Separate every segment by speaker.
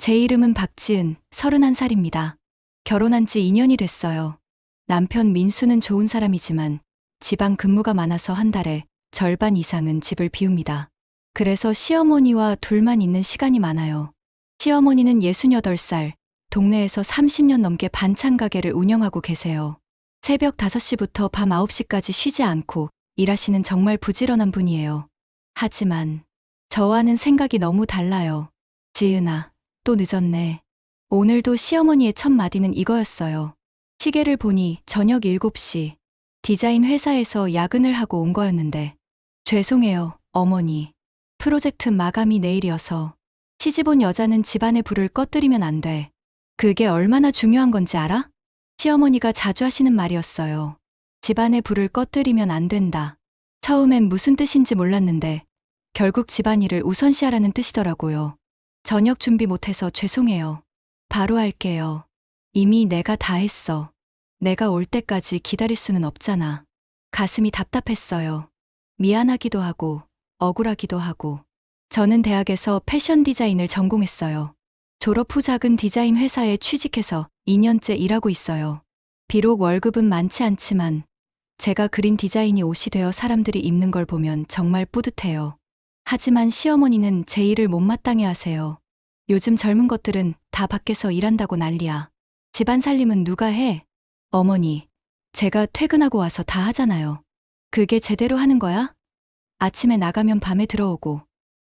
Speaker 1: 제 이름은 박지은, 31살입니다. 결혼한 지 2년이 됐어요. 남편 민수는 좋은 사람이지만 지방 근무가 많아서 한 달에 절반 이상은 집을 비웁니다. 그래서 시어머니와 둘만 있는 시간이 많아요. 시어머니는 68살, 동네에서 30년 넘게 반찬 가게를 운영하고 계세요. 새벽 5시부터 밤 9시까지 쉬지 않고 일하시는 정말 부지런한 분이에요. 하지만 저와는 생각이 너무 달라요. 지은아, 또 늦었네. 오늘도 시어머니의 첫 마디는 이거였어요. 시계를 보니 저녁 7시. 디자인 회사에서 야근을 하고 온 거였는데. 죄송해요, 어머니. 프로젝트 마감이 내일이어서. 시집 온 여자는 집안의 불을 꺼뜨리면 안 돼. 그게 얼마나 중요한 건지 알아? 시어머니가 자주 하시는 말이었어요. 집안의 불을 꺼뜨리면 안 된다. 처음엔 무슨 뜻인지 몰랐는데 결국 집안일을 우선시하라는 뜻이더라고요. 저녁 준비 못해서 죄송해요. 바로 할게요. 이미 내가 다 했어. 내가 올 때까지 기다릴 수는 없잖아. 가슴이 답답했어요. 미안하기도 하고 억울하기도 하고. 저는 대학에서 패션 디자인을 전공했어요. 졸업 후 작은 디자인 회사에 취직해서 2년째 일하고 있어요. 비록 월급은 많지 않지만 제가 그린 디자인이 옷이 되어 사람들이 입는 걸 보면 정말 뿌듯해요. 하지만 시어머니는 제 일을 못마땅해 하세요. 요즘 젊은 것들은 다 밖에서 일한다고 난리야. 집안 살림은 누가 해? 어머니, 제가 퇴근하고 와서 다 하잖아요. 그게 제대로 하는 거야? 아침에 나가면 밤에 들어오고.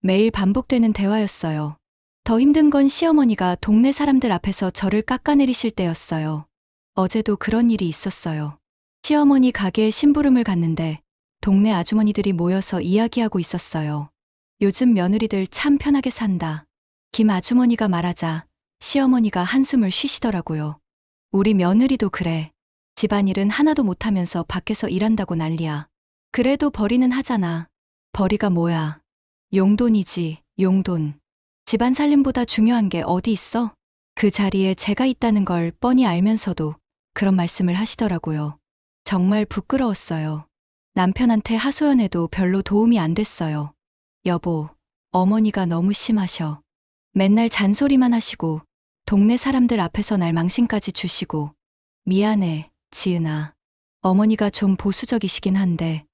Speaker 1: 매일 반복되는 대화였어요. 더 힘든 건 시어머니가 동네 사람들 앞에서 저를 깎아내리실 때였어요. 어제도 그런 일이 있었어요. 시어머니 가게에 심부름을 갔는데 동네 아주머니들이 모여서 이야기하고 있었어요. 요즘 며느리들 참 편하게 산다. 김 아주머니가 말하자 시어머니가 한숨을 쉬시더라고요. 우리 며느리도 그래. 집안일은 하나도 못하면서 밖에서 일한다고 난리야. 그래도 벌이는 하잖아. 벌이가 뭐야? 용돈이지, 용돈. 집안 살림보다 중요한 게 어디 있어? 그 자리에 제가 있다는 걸 뻔히 알면서도 그런 말씀을 하시더라고요. 정말 부끄러웠어요. 남편한테 하소연해도 별로 도움이 안 됐어요. 여보, 어머니가 너무 심하셔. 맨날 잔소리만 하시고 동네 사람들 앞에서 날 망신까지 주시고. 미안해, 지은아. 어머니가 좀 보수적이시긴 한데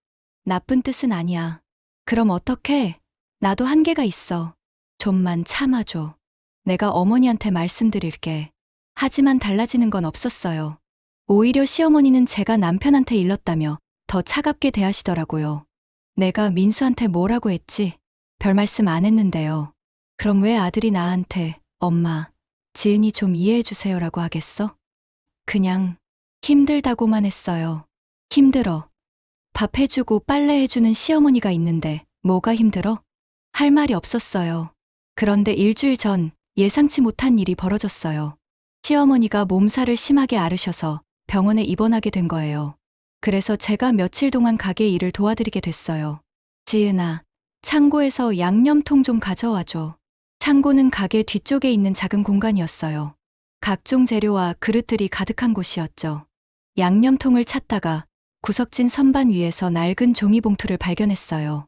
Speaker 1: 나쁜 뜻은 아니야. 그럼 어떡해? 나도 한계가 있어. 좀만 참아줘. 내가 어머니한테 말씀드릴게. 하지만 달라지는 건 없었어요. 오히려 시어머니는 제가 남편한테 일렀다며 더 차갑게 대하시더라고요. 내가 민수한테 뭐라고 했지? 별 말씀 안 했는데요. 그럼 왜 아들이 나한테 엄마, 지은이 좀 이해해주세요라고 하겠어? 그냥 힘들다고만 했어요. 힘들어. 밥 해주고 빨래 해주는 시어머니가 있는데 뭐가 힘들어? 할 말이 없었어요. 그런데 일주일 전 예상치 못한 일이 벌어졌어요. 시어머니가 몸살을 심하게 앓으셔서 병원에 입원하게 된 거예요. 그래서 제가 며칠 동안 가게 일을 도와드리게 됐어요. 지은아, 창고에서 양념통 좀 가져와줘. 창고는 가게 뒤쪽에 있는 작은 공간이었어요. 각종 재료와 그릇들이 가득한 곳이었죠. 양념통을 찾다가 구석진 선반 위에서 낡은 종이봉투를 발견했어요.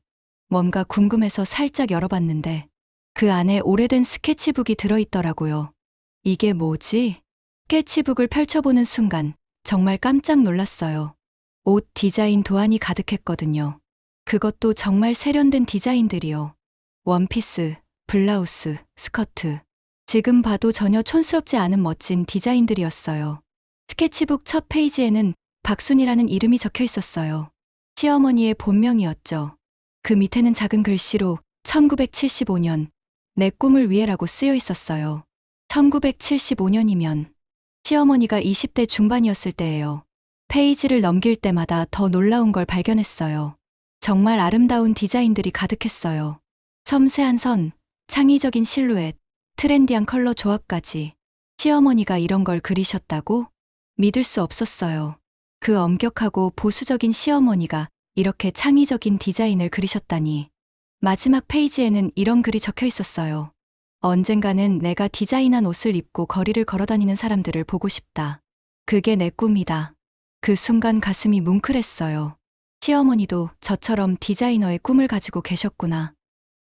Speaker 1: 뭔가 궁금해서 살짝 열어봤는데 그 안에 오래된 스케치북이 들어있더라고요. 이게 뭐지? 스케치북을 펼쳐보는 순간 정말 깜짝 놀랐어요. 옷 디자인 도안이 가득했거든요. 그것도 정말 세련된 디자인들이요. 원피스, 블라우스, 스커트. 지금 봐도 전혀 촌스럽지 않은 멋진 디자인들이었어요. 스케치북 첫 페이지에는 박순이라는 이름이 적혀 있었어요. 시어머니의 본명이었죠. 그 밑에는 작은 글씨로 1975년 내 꿈을 위해라고 쓰여 있었어요. 1975년이면 시어머니가 20대 중반이었을 때예요. 페이지를 넘길 때마다 더 놀라운 걸 발견했어요. 정말 아름다운 디자인들이 가득했어요. 섬세한 선, 창의적인 실루엣, 트렌디한 컬러 조합까지. 시어머니가 이런 걸 그리셨다고? 믿을 수 없었어요. 그 엄격하고 보수적인 시어머니가 이렇게 창의적인 디자인을 그리셨다니. 마지막 페이지에는 이런 글이 적혀 있었어요. 언젠가는 내가 디자인한 옷을 입고 거리를 걸어다니는 사람들을 보고 싶다. 그게 내 꿈이다. 그 순간 가슴이 뭉클했어요. 시어머니도 저처럼 디자이너의 꿈을 가지고 계셨구나.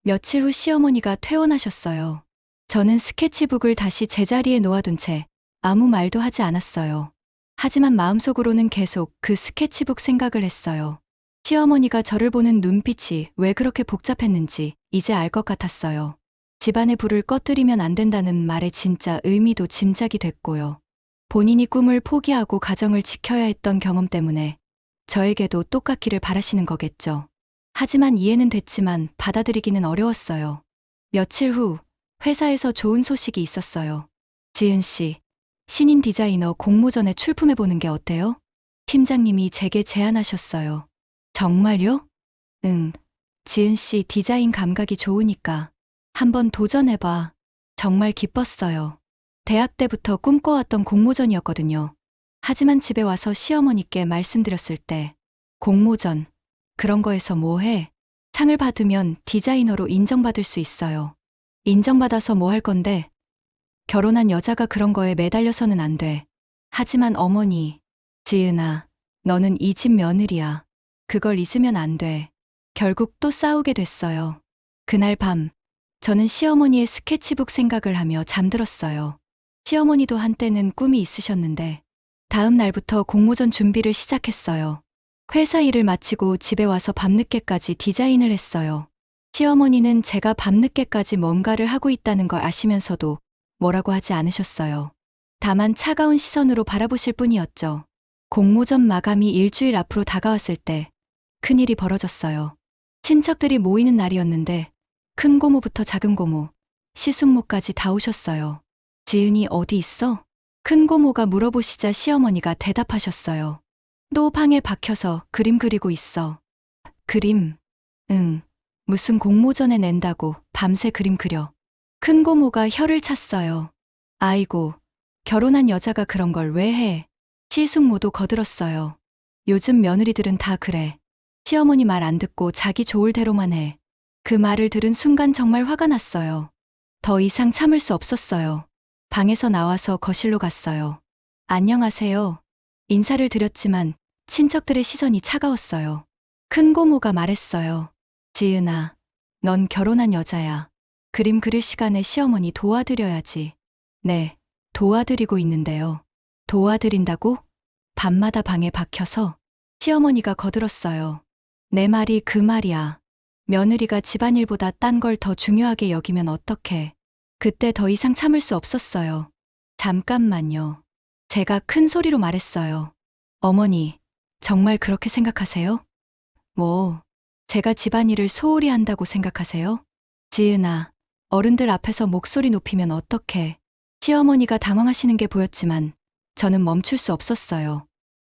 Speaker 1: 며칠 후 시어머니가 퇴원하셨어요. 저는 스케치북을 다시 제자리에 놓아둔 채 아무 말도 하지 않았어요. 하지만 마음속으로는 계속 그 스케치북 생각을 했어요. 시어머니가 저를 보는 눈빛이 왜 그렇게 복잡했는지 이제 알 것 같았어요. 집안의 불을 꺼뜨리면 안 된다는 말의 진짜 의미도 짐작이 됐고요. 본인이 꿈을 포기하고 가정을 지켜야 했던 경험 때문에 저에게도 똑같기를 바라시는 거겠죠. 하지만 이해는 됐지만 받아들이기는 어려웠어요. 며칠 후 회사에서 좋은 소식이 있었어요. 지은 씨, 신인 디자이너 공모전에 출품해보는 게 어때요? 팀장님이 제게 제안하셨어요. 정말요? 응. 지은 씨 디자인 감각이 좋으니까 한번 도전해봐. 정말 기뻤어요. 대학 때부터 꿈꿔왔던 공모전이었거든요. 하지만 집에 와서 시어머니께 말씀드렸을 때 공모전, 그런 거에서 뭐 해? 상을 받으면 디자이너로 인정받을 수 있어요. 인정받아서 뭐 할 건데? 결혼한 여자가 그런 거에 매달려서는 안 돼. 하지만 어머니, 지은아, 너는 이 집 며느리야. 그걸 잊으면 안 돼. 결국 또 싸우게 됐어요. 그날 밤, 저는 시어머니의 스케치북 생각을 하며 잠들었어요. 시어머니도 한때는 꿈이 있으셨는데, 다음 날부터 공모전 준비를 시작했어요. 회사 일을 마치고 집에 와서 밤늦게까지 디자인을 했어요. 시어머니는 제가 밤늦게까지 뭔가를 하고 있다는 걸 아시면서도 뭐라고 하지 않으셨어요. 다만 차가운 시선으로 바라보실 뿐이었죠. 공모전 마감이 일주일 앞으로 다가왔을 때 큰일이 벌어졌어요. 친척들이 모이는 날이었는데 큰 고모부터 작은 고모, 시숙모까지 다 오셨어요. 지은이 어디 있어? 큰 고모가 물어보시자 시어머니가 대답하셨어요. 또 방에 박혀서 그림 그리고 있어. 그림? 응. 무슨 공모전에 낸다고 밤새 그림 그려. 큰 고모가 혀를 찼어요. 아이고, 결혼한 여자가 그런 걸 왜 해? 시숙모도 거들었어요. 요즘 며느리들은 다 그래. 시어머니 말 안 듣고 자기 좋을 대로만 해. 그 말을 들은 순간 정말 화가 났어요. 더 이상 참을 수 없었어요. 방에서 나와서 거실로 갔어요. 안녕하세요. 인사를 드렸지만 친척들의 시선이 차가웠어요. 큰 고모가 말했어요. 지은아, 넌 결혼한 여자야. 그림 그릴 시간에 시어머니 도와드려야지. 네, 도와드리고 있는데요. 도와드린다고? 밤마다 방에 박혀서 시어머니가 거들었어요. 내 말이 그 말이야. 며느리가 집안일보다 딴 걸 더 중요하게 여기면 어떡해. 그때 더 이상 참을 수 없었어요. 잠깐만요. 제가 큰 소리로 말했어요. 어머니, 정말 그렇게 생각하세요? 뭐, 제가 집안일을 소홀히 한다고 생각하세요? 지은아, 어른들 앞에서 목소리 높이면 어떡해. 시어머니가 당황하시는 게 보였지만 저는 멈출 수 없었어요.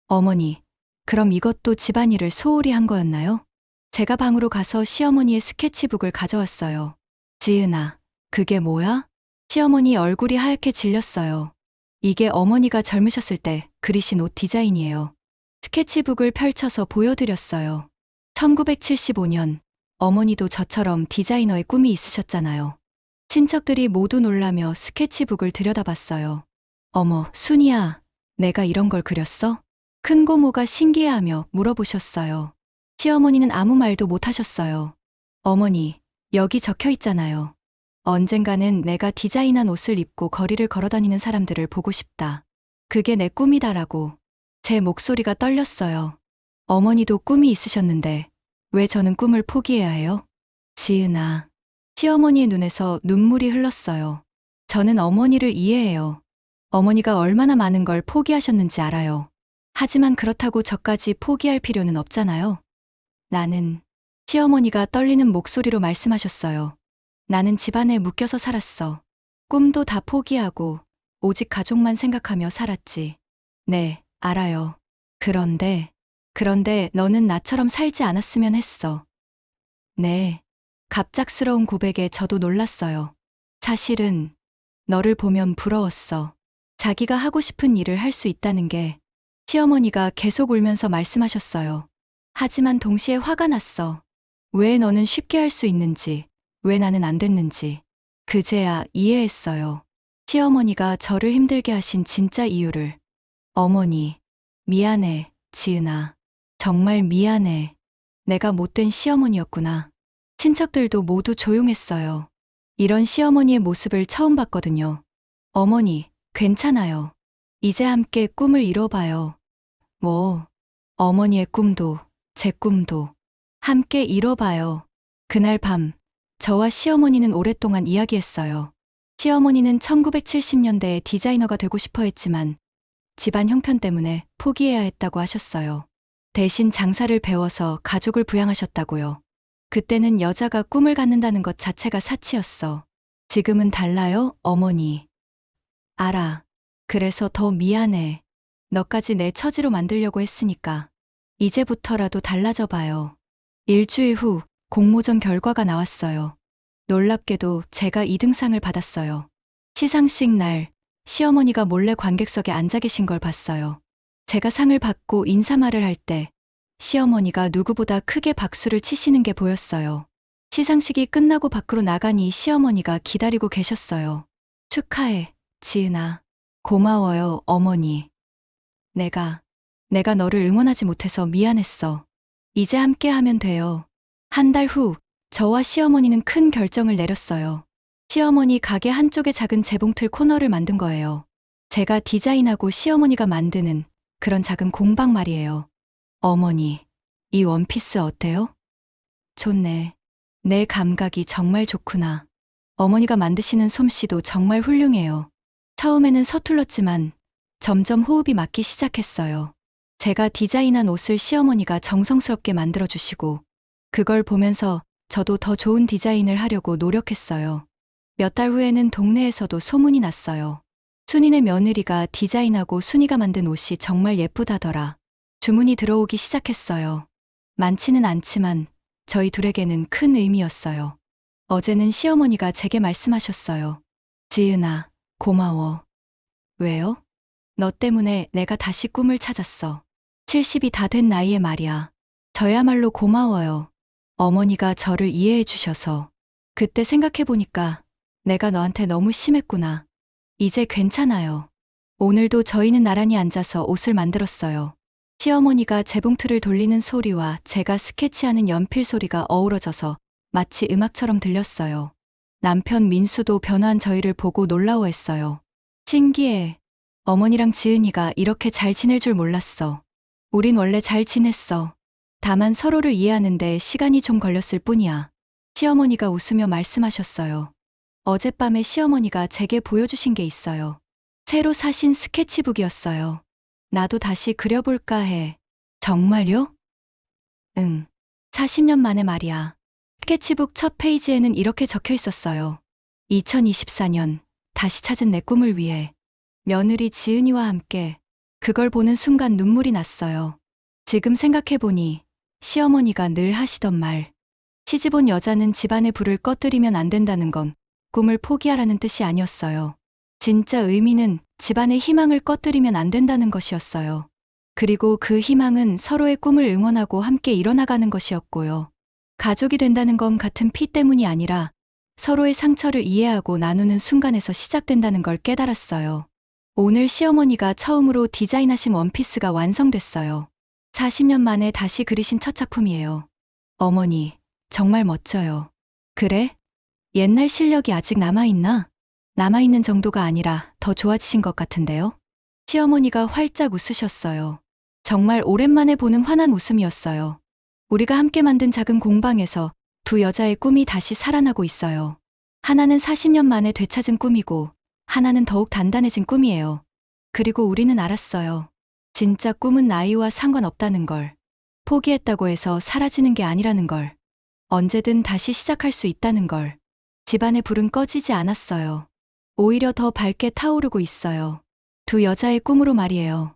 Speaker 1: 어머니, 그럼 이것도 집안일을 소홀히 한 거였나요? 제가 방으로 가서 시어머니의 스케치북을 가져왔어요. 지은아, 그게 뭐야? 시어머니 얼굴이 하얗게 질렸어요. 이게 어머니가 젊으셨을 때 그리신 옷 디자인이에요. 스케치북을 펼쳐서 보여드렸어요. 1975년, 어머니도 저처럼 디자이너의 꿈이 있으셨잖아요. 친척들이 모두 놀라며 스케치북을 들여다봤어요. 어머, 순이야, 내가 이런 걸 그렸어? 큰 고모가 신기해하며 물어보셨어요. 시어머니는 아무 말도 못 하셨어요. 어머니, 여기 적혀 있잖아요. 언젠가는 내가 디자인한 옷을 입고 거리를 걸어다니는 사람들을 보고 싶다. 그게 내 꿈이다라고. 제 목소리가 떨렸어요. 어머니도 꿈이 있으셨는데 왜 저는 꿈을 포기해야 해요? 지은아. 시어머니의 눈에서 눈물이 흘렀어요. 저는 어머니를 이해해요. 어머니가 얼마나 많은 걸 포기하셨는지 알아요. 하지만 그렇다고 저까지 포기할 필요는 없잖아요. 나는, 시어머니가 떨리는 목소리로 말씀하셨어요. 나는 집안에 묶여서 살았어. 꿈도 다 포기하고 오직 가족만 생각하며 살았지. 네, 알아요. 그런데 너는 나처럼 살지 않았으면 했어. 네. 갑작스러운 고백에 저도 놀랐어요. 사실은 너를 보면 부러웠어. 자기가 하고 싶은 일을 할 수 있다는 게. 시어머니가 계속 울면서 말씀하셨어요. 하지만 동시에 화가 났어. 왜 너는 쉽게 할 수 있는지, 왜 나는 안 됐는지. 그제야 이해했어요. 시어머니가 저를 힘들게 하신 진짜 이유를. 어머니, 미안해, 지은아. 정말 미안해. 내가 못된 시어머니였구나. 친척들도 모두 조용했어요. 이런 시어머니의 모습을 처음 봤거든요. 어머니, 괜찮아요. 이제 함께 꿈을 이뤄봐요. 뭐, 어머니의 꿈도, 제 꿈도 함께 이뤄봐요. 그날 밤, 저와 시어머니는 오랫동안 이야기했어요. 시어머니는 1970년대에 디자이너가 되고 싶어 했지만 집안 형편 때문에 포기해야 했다고 하셨어요. 대신 장사를 배워서 가족을 부양하셨다고요. 그때는 여자가 꿈을 갖는다는 것 자체가 사치였어. 지금은 달라요, 어머니. 알아. 그래서 더 미안해. 너까지 내 처지로 만들려고 했으니까. 이제부터라도 달라져 봐요. 일주일 후 공모전 결과가 나왔어요. 놀랍게도 제가 2등상을 받았어요. 시상식 날 시어머니가 몰래 관객석에 앉아 계신 걸 봤어요. 제가 상을 받고 인사말을 할 때 시어머니가 누구보다 크게 박수를 치시는 게 보였어요. 시상식이 끝나고 밖으로 나가니 시어머니가 기다리고 계셨어요. 축하해, 지은아. 고마워요, 어머니. 내가 너를 응원하지 못해서 미안했어. 이제 함께 하면 돼요. 한 달 후, 저와 시어머니는 큰 결정을 내렸어요. 시어머니 가게 한쪽에 작은 재봉틀 코너를 만든 거예요. 제가 디자인하고 시어머니가 만드는 그런 작은 공방 말이에요. 어머니, 이 원피스 어때요? 좋네. 내 감각이 정말 좋구나. 어머니가 만드시는 솜씨도 정말 훌륭해요. 처음에는 서툴렀지만 점점 호흡이 맞기 시작했어요. 제가 디자인한 옷을 시어머니가 정성스럽게 만들어주시고 그걸 보면서 저도 더 좋은 디자인을 하려고 노력했어요. 몇 달 후에는 동네에서도 소문이 났어요. 순이네 며느리가 디자인하고 순이가 만든 옷이 정말 예쁘다더라. 주문이 들어오기 시작했어요. 많지는 않지만 저희 둘에게는 큰 의미였어요. 어제는 시어머니가 제게 말씀하셨어요. 지은아, 고마워. 왜요? 너 때문에 내가 다시 꿈을 찾았어. 70이 다 된 나이에 말이야. 저야말로 고마워요. 어머니가 저를 이해해 주셔서. 그때 생각해보니까 내가 너한테 너무 심했구나. 이제 괜찮아요. 오늘도 저희는 나란히 앉아서 옷을 만들었어요. 시어머니가 재봉틀을 돌리는 소리와 제가 스케치하는 연필 소리가 어우러져서 마치 음악처럼 들렸어요. 남편 민수도 변화한 저희를 보고 놀라워했어요. 신기해. 어머니랑 지은이가 이렇게 잘 지낼 줄 몰랐어. 우린 원래 잘 지냈어. 다만 서로를 이해하는데 시간이 좀 걸렸을 뿐이야. 시어머니가 웃으며 말씀하셨어요. 어젯밤에 시어머니가 제게 보여주신 게 있어요. 새로 사신 스케치북이었어요. 나도 다시 그려볼까 해. 정말요? 응. 40년 만에 말이야. 스케치북 첫 페이지에는 이렇게 적혀 있었어요. 2024년, 다시 찾은 내 꿈을 위해. 며느리 지은이와 함께. 그걸 보는 순간 눈물이 났어요. 지금 생각해보니 시어머니가 늘 하시던 말. 시집 온 여자는 집안의 불을 꺼뜨리면 안 된다는 건 꿈을 포기하라는 뜻이 아니었어요. 진짜 의미는 집안의 희망을 꺼뜨리면 안 된다는 것이었어요. 그리고 그 희망은 서로의 꿈을 응원하고 함께 이뤄나가는 것이었고요. 가족이 된다는 건 같은 피 때문이 아니라 서로의 상처를 이해하고 나누는 순간에서 시작된다는 걸 깨달았어요. 오늘 시어머니가 처음으로 디자인하신 원피스가 완성됐어요. 40년 만에 다시 그리신 첫 작품이에요. 어머니, 정말 멋져요. 그래? 옛날 실력이 아직 남아있나? 남아있는 정도가 아니라 더 좋아지신 것 같은데요? 시어머니가 활짝 웃으셨어요. 정말 오랜만에 보는 환한 웃음이었어요. 우리가 함께 만든 작은 공방에서 두 여자의 꿈이 다시 살아나고 있어요. 하나는 40년 만에 되찾은 꿈이고 하나는 더욱 단단해진 꿈이에요. 그리고 우리는 알았어요. 진짜 꿈은 나이와 상관없다는 걸. 포기했다고 해서 사라지는 게 아니라는 걸. 언제든 다시 시작할 수 있다는 걸. 집안의 불은 꺼지지 않았어요. 오히려 더 밝게 타오르고 있어요. 두 여자의 꿈으로 말이에요.